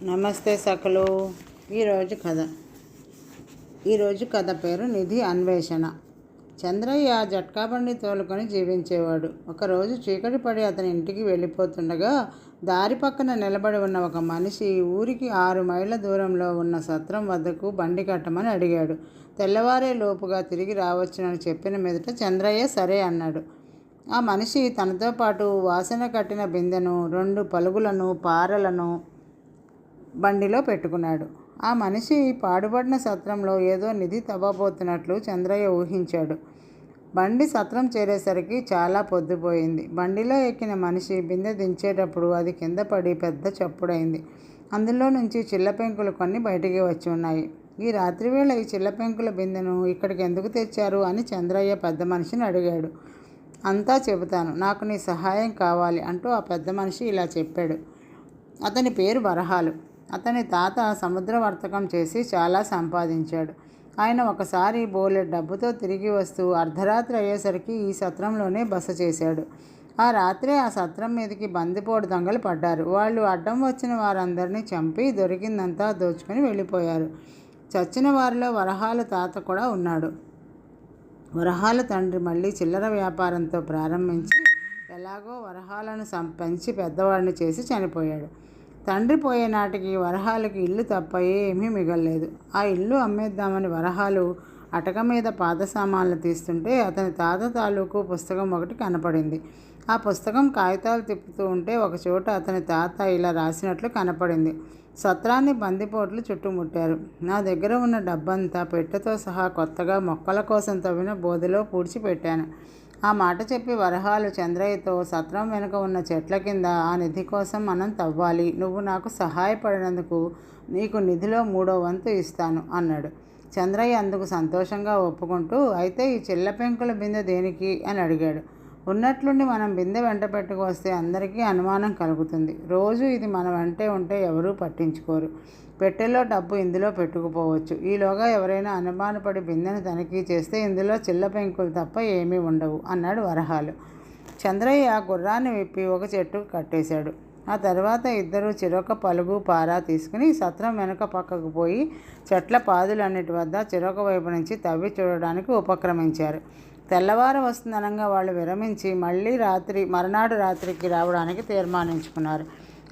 నమస్తే సకలు. ఈరోజు కథ పేరు నిధి అన్వేషణ. చంద్రయ్య జట్కా బండి తోలుకొని జీవించేవాడు. ఒకరోజు చీకటి పడి అతని ఇంటికి వెళ్ళిపోతుండగా దారి పక్కన నిలబడి ఉన్న ఒక మనిషి ఊరికి 6 మైళ్ళ దూరంలో ఉన్న సత్రం వద్దకు బండి కట్టమని అడిగాడు. తెల్లవారే లోపుగా తిరిగి రావచ్చునని చెప్పిన మీదట చంద్రయ్య సరే అన్నాడు. ఆ మనిషి తనతో పాటు వాసన కట్టిన బిందెను, 2 పలుగులను, పారలను బండిలో పెట్టుకున్నాడు. ఆ మనిషి పాడుపడిన సత్రంలో ఏదో నిధి తవ్వబోతున్నట్లు చంద్రయ్య ఊహించాడు. బండి సత్రం చేరేసరికి చాలా పొద్దుపోయింది. బండిలో ఎక్కిన మనిషి బిందె దించేటప్పుడు అది కింద పడి పెద్ద చప్పుడైంది. అందులో నుంచి చిల్లపెంకులు కొన్ని బయటికి వచ్చి ఉన్నాయి. ఈ రాత్రివేళ ఈ చిల్లపెంకుల బిందెను ఇక్కడికి ఎందుకు తెచ్చారు అని చంద్రయ్య పెద్ద మనిషిని అడిగాడు. అంతా చెబుతాను, నాకు నీ సహాయం కావాలి అంటూ ఆ పెద్ద మనిషి ఇలా చెప్పాడు. అతని పేరు వరహాలు. అతని తాత సముద్ర వర్తకం చేసి చాలా సంపాదించాడు. ఆయన ఒకసారి బోలెడు డబ్బుతో తిరిగి వస్తూ అర్ధరాత్రి అయ్యేసరికి ఈ సత్రంలోనే బస చేశాడు. ఆ రాత్రే ఆ సత్రం మీదకి బందిపోటు దొంగలు పడ్డారు. వాళ్ళు అడ్డం వచ్చిన వారందరినీ చంపి దొరికిందంతా దోచుకొని వెళ్ళిపోయారు. చచ్చిన వారిలో వరహాలు తాత కూడా ఉన్నాడు. వరహాల తండ్రి మళ్ళీ చిల్లర వ్యాపారంతో ప్రారంభించి ఎలాగో వరహాలను పెంచి పెద్దవాడిని చేసి చనిపోయాడు. తండ్రి పోయే నాటికి వరహాలకి ఇల్లు తప్ప ఏమీ మిగల్లేదు. ఆ ఇల్లు అమ్మేద్దామని వరహాలు అటక మీద పాత సామాన్లు తీస్తుంటే అతని తాత తాలూకు పుస్తకం ఒకటి కనపడింది. ఆ పుస్తకం కాగితాలు తిప్పుతూ ఉంటే ఒకచోట అతని తాత ఇలా రాసినట్లు కనపడింది. సత్రాన్ని బందిపోట్లు చుట్టుముట్టారు. నా దగ్గర ఉన్న డబ్బంతా పెట్టెతో సహా కొత్తగా మొక్కల కోసం తవ్విన బోదెలో పూడ్చిపెట్టాను. ఆ మాట చెప్పి వరహాలు చంద్రయ్యతో సత్రం వెనుక ఉన్న చెట్ల కింద ఆ నిధి కోసం మనం తవ్వాలి. నువ్వు నాకు సహాయపడినందుకు నీకు నిధిలో 3వ వంతు ఇస్తాను అన్నాడు. చంద్రయ్య అందుకు సంతోషంగా ఒప్పుకుంటూ, అయితే ఈ చిల్లపెంకుల బిందె దేనికి అని అడిగాడు. ఉన్నట్లుండి మనం బిందె వెంట పెట్టుకు వస్తే అందరికీ అనుమానం కలుగుతుంది. రోజు ఇది మన వెంటే ఉంటే ఎవరూ పట్టించుకోరు. పెట్టెలో డబ్బు ఇందులో పెట్టుకుపోవచ్చు. ఈలోగా ఎవరైనా అనుమానపడి బిందెను తనిఖీ చేస్తే ఇందులో చిల్లపెంకులు తప్ప ఏమీ ఉండవు అన్నాడు వరహాలు. చంద్రయ్య గుర్రాన్ని విప్పి ఒక చెట్టుకు కట్టేశాడు. ఆ తర్వాత ఇద్దరు చెరొక పలుగు పారా తీసుకుని సత్రం వెనుక పక్కకు పోయి చెట్ల పాదులన్నిటి వద్ద చెరొక వైపు నుంచి తవ్వి చూడడానికి ఉపక్రమించారు. తెల్లవారు వస్తుందనగా వాళ్ళు విరమించి మరునాడు రాత్రికి రావడానికి తీర్మానించుకున్నారు.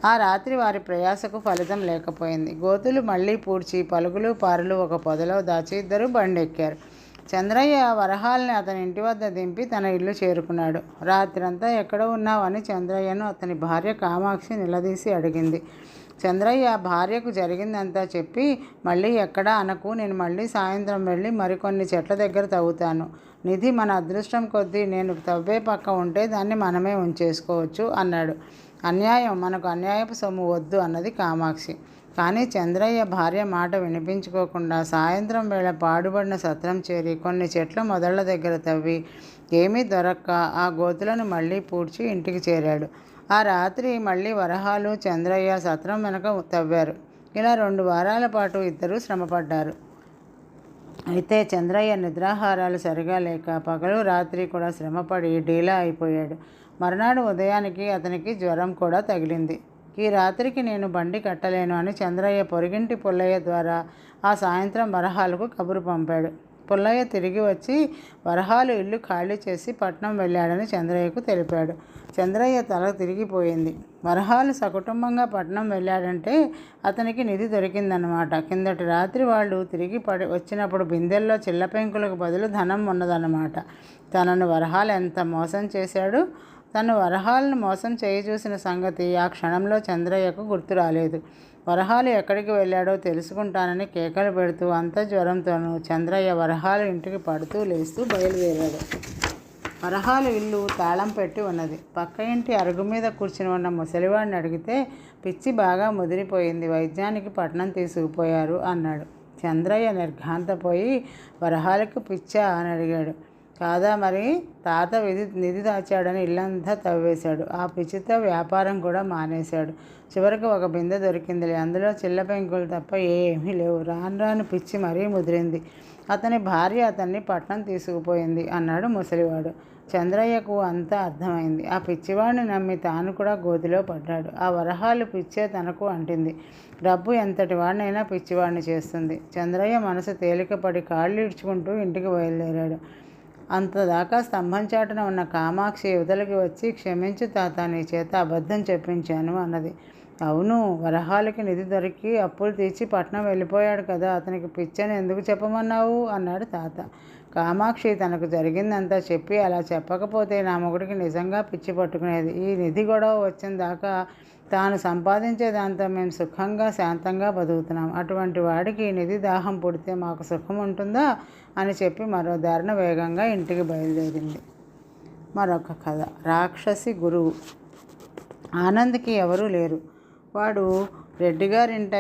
ఆ రాత్రి వారి ప్రయాసకు ఫలితం లేకపోయింది. గోతులు మళ్ళీ పూడ్చి పలుగులు పారలు ఒక పొదలో దాచి ఇద్దరు బండెక్కారు. చంద్రయ్య వరహాల్ని అతని ఇంటి వద్ద దింపి తన ఇల్లు చేరుకున్నాడు. రాత్రంతా ఎక్కడ ఉన్నావని చంద్రయ్యను అతని భార్య కామాక్షి నిలదీసి అడిగింది. చంద్రయ్య భార్యకు జరిగిందంతా చెప్పి, మళ్ళీ ఎక్కడా అనకు, నేను మళ్ళీ సాయంత్రం వెళ్ళి మరికొన్ని చెట్ల దగ్గర తవ్వుతాను. నిధి మన అదృష్టం కొద్దీ నేను తవ్వే పక్క ఉంటే దాన్ని మనమే ఉంచేసుకోవచ్చు అన్నాడు. మనకు అన్యాయపు సొమ్ము వద్దు అన్నది కామాక్షి. కానీ చంద్రయ్య భార్య మాట వినిపించుకోకుండా సాయంత్రం వేళ పాడుబడిన సత్రం చేరి కొన్ని చెట్ల మొదళ్ల దగ్గర తవ్వి ఏమీ దొరక్క ఆ గోతులను మళ్ళీ పూడ్చి ఇంటికి చేరాడు. ఆ రాత్రి మళ్ళీ వరహాలు చంద్రయ్య సత్రం వెనక తవ్వారు. ఇలా 2 వారాల పాటు ఇద్దరూ శ్రమపడ్డారు. అయితే చంద్రయ్య నిద్రాహారాలు సరిగా లేక పగలు రాత్రి కూడా శ్రమపడి డీలా అయిపోయాడు. మరునాడు ఉదయానికి అతనికి జ్వరం కూడా తగిలింది. ఈ రాత్రికి నేను బండి కట్టలేను అని చంద్రయ్య పొరిగింటి పుల్లయ్య ద్వారా ఆ సాయంత్రం వరహాలకు కబురు పంపాడు. పుల్లయ్య తిరిగి వచ్చి వరహాలు ఇల్లు ఖాళీ చేసి పట్నం వెళ్ళాడని చంద్రయ్యకు తెలిపాడు. చంద్రయ్య తల తిరిగిపోయింది. వరహాలు సకుటుంబంగా పట్నం వెళ్ళాడంటే అతనికి నిధి దొరికిందన్నమాట. కిందటి రాత్రి వాళ్ళు తిరిగి వచ్చినప్పుడు బిందెల్లో చిల్లపెంకులకు బదులు ధనం ఉన్నదన్నమాట. తనను వరహాలు ఎంత మోసం చేశాడు. తను వరహాలను మోసం చేయి చూసిన సంగతి ఆ క్షణంలో చంద్రయ్యకు గుర్తు రాలేదు. వరహాలు ఎక్కడికి వెళ్ళాడో తెలుసుకుంటానని కేకలు పెడుతూ అంత జ్వరంతోనూ చంద్రయ్య వరహాలు ఇంటికి పడుతూ లేస్తూ బయలుదేరాడు. వరహాలు ఇల్లు తాళం పెట్టి ఉన్నది. పక్క ఇంటి అరుగు మీద కూర్చుని ఉన్న ముసలివాడిని అడిగితే, పిచ్చి బాగా ముదిరిపోయింది, వైద్యానికి పట్నం తీసుకుపోయారు అన్నాడు. చంద్రయ్య నిర్ఘాంతపోయి, వరహాలకు పిచ్చా అని అడిగాడు. కాదా మరి, తాత నిధి దాచాడని ఇల్లంతా తవ్వేశాడు. ఆ పిచ్చితో వ్యాపారం కూడా మానేశాడు. చివరికి ఒక బిందె దొరికిందిలే, అందులో చిల్లపెంకులు తప్ప ఏమీ లేవు. రాను పిచ్చి మరీ ముదిరింది. అతని భార్య అతన్ని పట్నం తీసుకుపోయింది అన్నాడు ముసలివాడు. చంద్రయ్యకు అంతా అర్థమైంది. ఆ పిచ్చివాడిని నమ్మి తాను కూడా గోతిలో పడ్డాడు. ఆ వరహాలు పిచ్చే తనకు అంటింది. డబ్బు ఎంతటి వాడినైనా పిచ్చివాడిని చేస్తుంది. చంద్రయ్య మనసు తేలికపడి కాళ్ళు ఇడ్చుకుంటూ ఇంటికి బయలుదేరాడు. అంతదాకా స్తంభం చాటున ఉన్న కామాక్షి యువతలకి వచ్చి, క్షమించు తాత, నీ చేత అబద్ధం చెప్పించాను అన్నది. అవును, వరహాలకి నిధి దొరికి అప్పులు తీర్చి పట్నం వెళ్ళిపోయాడు కదా, అతనికి పిచ్చని ఎందుకు చెప్పమన్నావు అన్నాడు తాత. కామాక్షి తనకు జరిగిందంతా చెప్పి, అలా చెప్పకపోతే నా మొగుడికి నిజంగా పిచ్చి పట్టుకునేది. ఈ నిధి గొడవ వచ్చిన దాకా తాను సంపాదించే దాంతో మేము సుఖంగా శాంతంగా బతుకుతున్నాం. అటువంటి వాడికి నిధి దాహం పుడితే మాకు సుఖం ఉంటుందా అని చెప్పి మరో దారిన వేగంగా ఇంటికి బయలుదేరింది. మరొక కథ. రాక్షసి గురువు. ఆనంద్కి ఎవరూ లేరు. వాడు రెడ్డిగారింట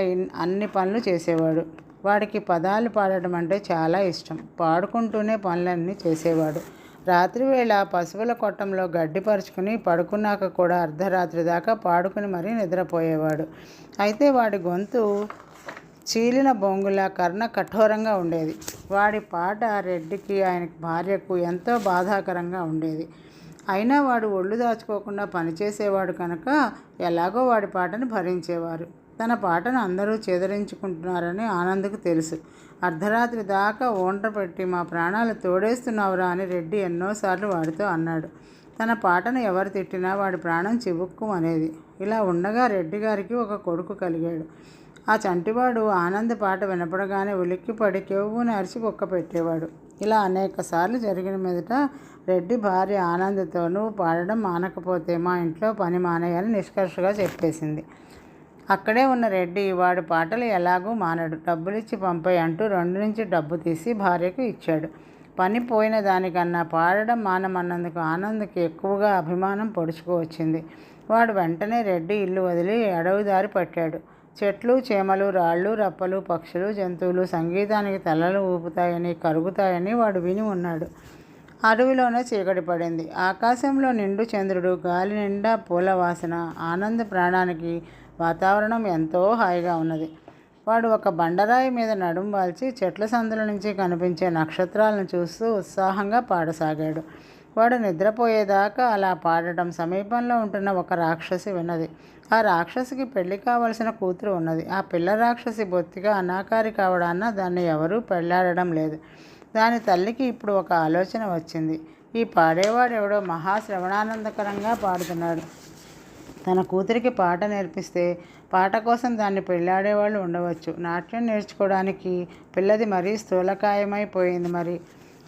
అన్ని పనులు చేసేవాడు. వాడికి పదాలు పాడటం అంటే చాలా ఇష్టం. పాడుకుంటూనే పనులన్నీ చేసేవాడు. రాత్రివేళ పశువుల కొట్టంలో గడ్డి పరుచుకుని పడుకున్నాక కూడా అర్ధరాత్రి దాకా పాడుకుని మరీ నిద్రపోయేవాడు. అయితే వాడి గొంతు చీలిన బొంగుల కర్ణ కఠోరంగా ఉండేది. వాడి పాట రెడ్డికి, ఆయన భార్యకు ఎంతో బాధాకరంగా ఉండేది. అయినా వాడు ఒళ్ళు దాచుకోకుండా పనిచేసేవాడు కనుక ఎలాగో వాడి పాటను భరించేవారు. తన పాటను అందరూ చేదరించుకుంటున్నారని ఆనంద్కు తెలుసు. అర్ధరాత్రి దాకా ఓండ్ర పెట్టి మా ప్రాణాలు తోడేస్తున్నావురా అని రెడ్డి ఎన్నోసార్లు వాడితో అన్నాడు. తన పాటను ఎవరు తిట్టినా వాడి ప్రాణం చివుక్కు అనేది. ఇలా ఉండగా రెడ్డి గారికి ఒక కొడుకు కలిగాడు. ఆ చంటివాడు ఆనంద్ పాట వినపడగానే ఉలిక్కిపడి కెవ్వుని అరిచి కుక్క పెట్టేవాడు. ఇలా అనేక సార్లు జరిగిన మీదట రెడ్డి భార్య ఆనంద్తో, నువ్వు పాడడం మానకపోతే మా ఇంట్లో పని మానేయని నిష్కర్షగా చెప్పేసింది. అక్కడే ఉన్న రెడ్డి, వాడి పాటలు ఎలాగూ మానడు, డబ్బులిచ్చి పంపాయి అంటూ 2 నుంచి డబ్బు తీసి భార్యకు ఇచ్చాడు. పని పోయిన దానికన్నా పాడడం మానమన్నందుకు ఆనంద్కి ఎక్కువగా అభిమానం పొడుచుకువచ్చింది. వాడు వెంటనే రెడ్డి ఇల్లు వదిలి అడవి దారి పట్టాడు. చెట్లు, చేమలు, రాళ్ళు, రప్పలు, పక్షులు, జంతువులు సంగీతానికి తలలు ఊపుతాయని, కరుగుతాయని వాడు విని ఉన్నాడు. అడవిలోనే చీకటి పడింది. ఆకాశంలో నిండు చంద్రుడు, గాలి నిండా పూల వాసన. ఆనంద్ ప్రాణానికి వాతావరణం ఎంతో హాయిగా ఉన్నది. వాడు ఒక బండరాయి మీద నడుం వాల్చి చెట్ల సందుల నుంచి కనిపించే నక్షత్రాలను చూస్తూ ఉత్సాహంగా పాడసాగాడు. వాడు నిద్రపోయేదాకా అలా పాడటం సమీపంలో ఉంటున్న ఒక రాక్షసి విన్నది. ఆ రాక్షసికి పెళ్లి కావలసిన కూతురు ఉన్నది. ఆ పిల్ల రాక్షసి బొత్తిగా అనాకారి కావడాన్న దాన్ని ఎవరూ పెళ్లాడడం లేదు. దాని తల్లికి ఇప్పుడు ఒక ఆలోచన వచ్చింది. ఈ పాడేవాడెవడో మహాశ్రవణానందకరంగా పాడుతున్నాడు. తన కూతురికి పాట నేర్పిస్తే పాట కోసం దాన్ని పెళ్ళాడేవాళ్ళు ఉండవచ్చు. నాట్యం నేర్చుకోవడానికి పిల్లది మరీ స్థూలకాయమైపోయింది. మరి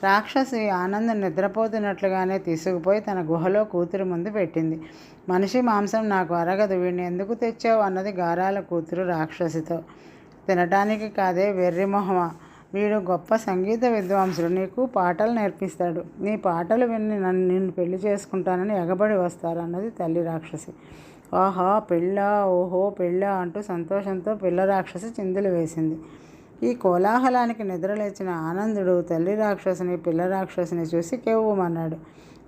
రాక్షసి ఆనందం నిద్రపోతున్నట్లుగానే తీసుకుపోయి తన గుహలో కూతురు ముందు పెట్టింది. మనిషి మాంసం నాకు అరగదు, వీడిని ఎందుకు తెచ్చావు అన్నది గారాల కూతురు రాక్షసితో. తినటానికి కాదే వెర్రిమొహమా, వీడు గొప్ప సంగీత విద్వాంసుడు, నీకు పాటలు నేర్పిస్తాడు. నీ పాటలు విని నిన్ను పెళ్లి చేసుకుంటానని ఎగబడి వస్తారు అన్నది తల్లి రాక్షసి. ఆహా పెళ్ళా, ఓహో పెళ్ళా అంటూ సంతోషంతో పిల్ల రాక్షసి చిందులు వేసింది. ఈ కోలాహలానికి నిద్రలేచిన ఆనందుడు తల్లి రాక్షసిని, పిల్ల రాక్షసిని చూసి కెవ్వుమన్నాడు.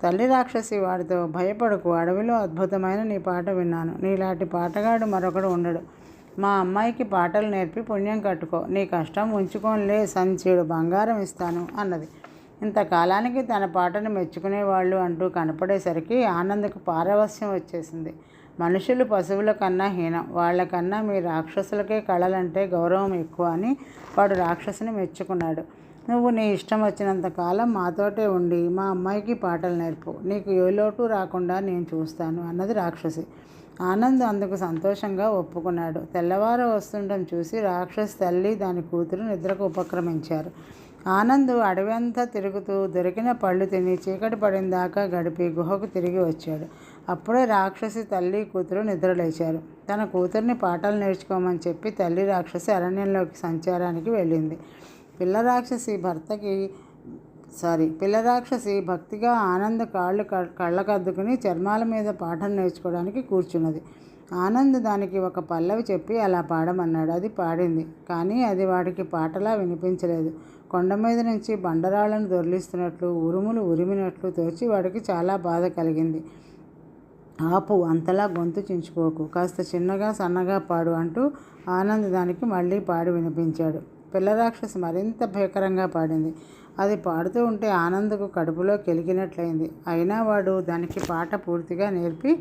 తల్లి రాక్షసి వాడితో, భయపడకు, అడవిలో అద్భుతమైన నీ పాట విన్నాను. నీలాంటి పాటగాడు మరొకడు ఉండడు. మా అమ్మాయికి పాటలు నేర్పి పుణ్యం కట్టుకో, నీ కష్టం ఉంచుకోనిలే, సంచీడు బంగారం ఇస్తాను అన్నది. ఇంతకాలానికి తన పాటను మెచ్చుకునేవాళ్ళు అంటూ కనపడేసరికి ఆనంద్కు పారవస్యం వచ్చేసింది. మనుషులు పశువుల కన్నా హీనం, వాళ్ళకన్నా మీ రాక్షసులకే కళలంటే గౌరవం ఎక్కువ అని వాడు రాక్షసిని మెచ్చుకున్నాడు. నువ్వు నీ ఇష్టం వచ్చినంత కాలం మాతోటే ఉండి మా అమ్మాయికి పాటలు నేర్పు, నీకు ఏ లోటు రాకుండా నేను చూస్తాను అన్నది రాక్షసి. ఆనంద్ అందుకు సంతోషంగా ఒప్పుకున్నాడు. తెల్లవారు వస్తుండడం చూసి రాక్షసి తల్లి, దాని కూతురు నిద్రకు ఉపక్రమించారు. ఆనంద్ అడవి అంతా తిరుగుతూ దొరికిన పళ్ళు తిని చీకటి పడిన దాకా గడిపి గుహకు తిరిగి వచ్చాడు. అప్పుడే రాక్షసి తల్లి, కూతురు నిద్రలేచారు. తన కూతుర్ని పాటలు నేర్చుకోమని చెప్పి తల్లి రాక్షసి అరణ్యంలోకి సంచారానికి వెళ్ళింది. పిల్ల రాక్షసి భక్తిగా ఆనంద్ కాళ్ళు కళ్ళకద్దుకుని చర్మాల మీద పాఠం నేర్చుకోవడానికి కూర్చున్నది. ఆనంద్ దానికి ఒక పల్లవి చెప్పి అలా పాడమన్నాడు. అది పాడింది. కానీ అది వాడికి పాటలా వినిపించలేదు. కొండ మీద నుంచి బండరాళ్లను దొర్లిస్తున్నట్లు, ఉరుములు ఉరిమినట్లు తోచి వాడికి చాలా బాధ కలిగింది. ఆపు, అంతలా గొంతు చించుకోకు, కాస్త చిన్నగా సన్నగా పాడు అంటూ ఆనంద్ దానికి మళ్ళీ పాడి వినిపించాడు. పిల్ల రాక్షసి మరింత భీకరంగా పాడింది. అది పాడుతూ ఉంటే ఆనంద్కు కడుపులో కెలికినట్లయింది. అయినా వాడు దానికి పాట పూర్తిగా నేర్పి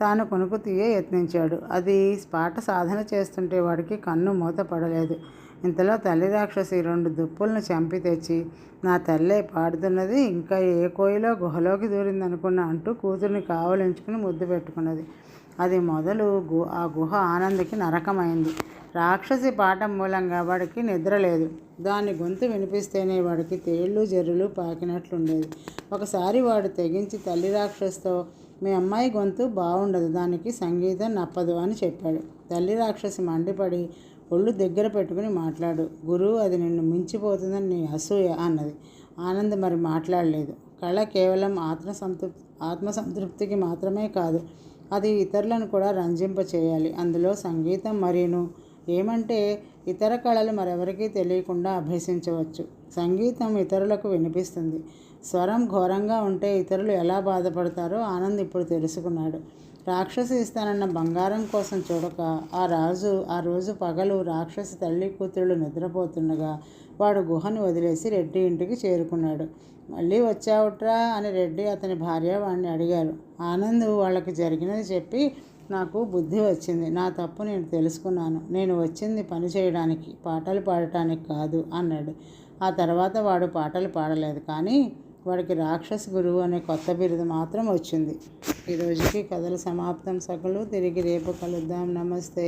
తాను కొనుక్కు తీయ యత్నించాడు. అది పాట సాధన చేస్తుంటే వాడికి కన్ను మూత పడలేదు. ఇంతలో తల్లి రాక్షసి 2 దుప్పులను చంపి తెచ్చి, నా తల్లే పాడుతున్నది, ఇంకా ఏ కోయిలో గుహలోకి దూరిందనుకున్నా అంటూ కూతుర్ని కావలించుకుని ముద్దు పెట్టుకున్నది. అది మొదలు ఆ గుహ ఆనంద్కి నరకమైంది. రాక్షసి పాట మూలంగా వాడికి నిద్ర లేదు. దాని గొంతు వినిపిస్తేనే వాడికి తేళ్ళు జర్రులు పాకినట్లుండేది. ఒకసారి వాడు తెగించి తల్లి రాక్షసితో, మీ అమ్మాయి గొంతు బాగుండదు, దానికి సంగీతం నప్పదు అని చెప్పాడు. తల్లి రాక్షసి మండిపడి, ఒళ్ళు దగ్గర పెట్టుకుని మాట్లాడు, గురువు అది నిన్ను మించిపోతుందని నీ అసూయ అన్నది. ఆనంద్ మరి మాట్లాడలేదు. కళ కేవలం ఆత్మసంతృప్తికి మాత్రమే కాదు, అది ఇతరులను కూడా రంజింప చేయాలి. అందులో సంగీతం మరీను. ఏమంటే ఇతర కళలు మరెవరికీ తెలియకుండా అభ్యసించవచ్చు. సంగీతం ఇతరులకు వినిపిస్తుంది. స్వరం ఘోరంగా ఉంటే ఇతరులు ఎలా బాధపడతారో ఆనంద్ ఇప్పుడు తెలుసుకున్నాడు. రాక్షసి ఇస్తానన్న బంగారం కోసం చూడక ఆ రోజు పగలు రాక్షసి తల్లి కూతుళ్ళు నిద్రపోతుండగా వాడు గుహను వదిలేసి రెడ్డి ఇంటికి చేరుకున్నాడు. మళ్ళీ వచ్చావుట్రా అని రెడ్డి అతని భార్య వాడిని అడిగారు. ఆనంద్ వాళ్ళకి జరిగినది చెప్పి, నాకు బుద్ధి వచ్చింది, నా తప్పు నేను తెలుసుకున్నాను, నేను వచ్చింది పని చేయడానికి, పాటలు పాడటానికి కాదు అన్నాడు. ఆ తర్వాత వాడు పాటలు పాడలేదు, కానీ వాడికి రాక్షస్ గురువు అనే కొత్త బిరుదు మాత్రం వచ్చింది. ఈరోజుకి కథలు సమాప్తం సకలు. తిరిగి రేపు కలుద్దాం. నమస్తే.